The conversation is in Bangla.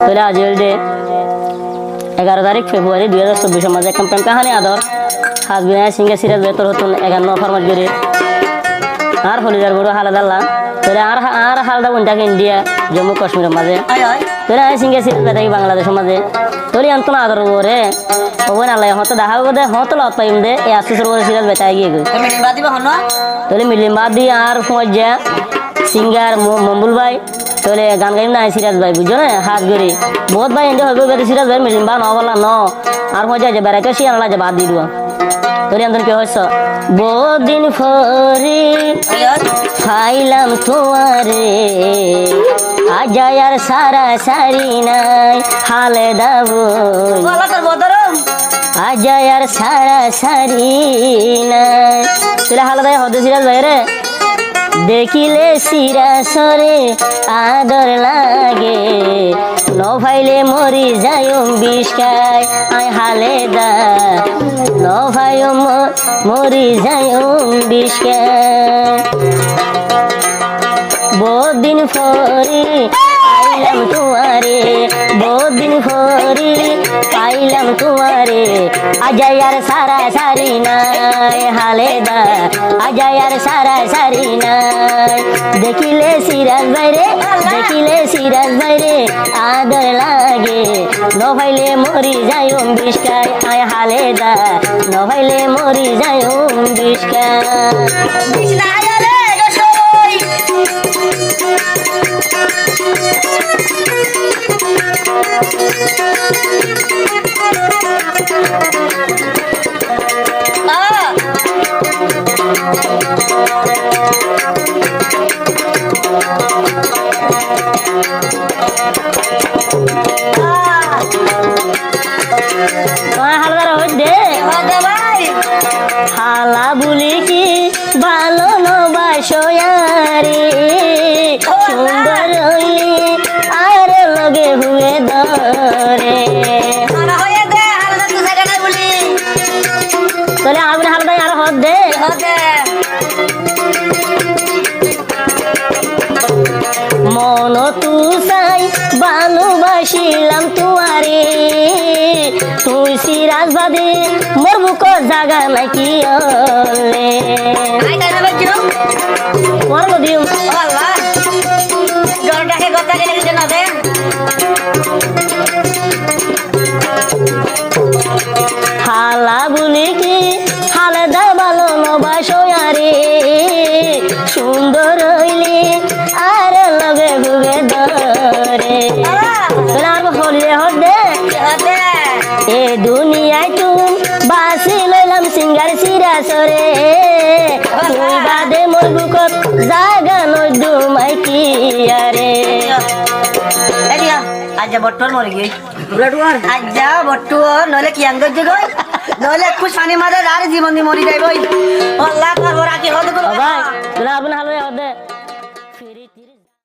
তাহলে আজ ডে 11 তারিখ ফেব্রুয়ারি 2024 মাঝে একটা প্রেম কাহানি আদর হাজ বিনায় সিঙ্গে সিরাজ বেতর হতুন 51 ফরমাত করে আর হলিদার বড় হালাদাল্লা তাহলে আর হালদা বনটাকে ইন্ডিয়া জম্মু কাশ্মীরের মাঝে তাহলে আয় সিঙ্গে সিরাজ বেতাকি বাংলাদেশের মাঝে তোলি আন্তন আদর করে ওই নালাই হতো দেখা দে হতো লত পাইম দে এই আশিসের করে সিরাজ বেতাই গিয়ে গই তাহলে মিলিম বাদ দিয়ে আর সময় যা সিঙ্গার মম্বুল ভাই তাহলে গান গাইম না সিরাজ ভাই বুঝছো না হাত গড়ি বহুত ভাই এনে হইব বেরি সিরাজ ভাই মিলিম বা নবলা ন আর মজা যে বেড়াইতে সি আনলা যে বাদ দি দিবা তোরে আন্দন কি হইছ বহুত দিন ফরি খাইলাম তোমারে আজাই আর সারা সারি নাই হালে দাবো আজাই আর সারা সারি নাই তোরে হালে দাই হদে সিরাজ ভাই রে দেখিলে সিরাসরে আদর লাগে নভাইলে মরি যায়ম বিষকায় আই হালে দা নভাইম মরি যায়ম বিষকায় বহুত দিন ফরি পাইলাম তোমারে বহুত দিন ফরি পাইলাম তোমারে আজাই আর সারা সারি নাই হালে দা আজাই আর সারা সারি নাই দেখিলে সিরাজ বাইরে আদর লাগে নভাইলে মরি যায়ম বিষকায় আয় হালে দা নভাইলে মরি যায়ম বিষকায় হালা বলি কি ভালো নবাসয়ারে সুন্দর আর লগে হুয়ে ধরে তাহলে আমি হালদাই আর হদ দে মন তু চাই ভালোবাসিলাম তুয়ারে তুই সিরাজ বাদে মোর বুক জাগা নাকি হালা বলি কি হালদা ভালো নবাসয়ারে সুন্দর হইলে আর লগে ভুগে ধরে আর হলিয়ে হদে এ দুনিয়ায় তুম বাসি লইলাম সিঙ্গার সিরাসরে তুই বাদে মোর বুকত জাগা নই দুমাই কি আরে আজ বট্টর মরে গিয়ে আজ বট্টুর নইলে কি আঙ্গ গই নইলে খুশ পানি মারে আর জীবন মরি যাইবই আল্লাহ করবো রাখি হদ ভাই তোরা আপনি হালুয়ে হদে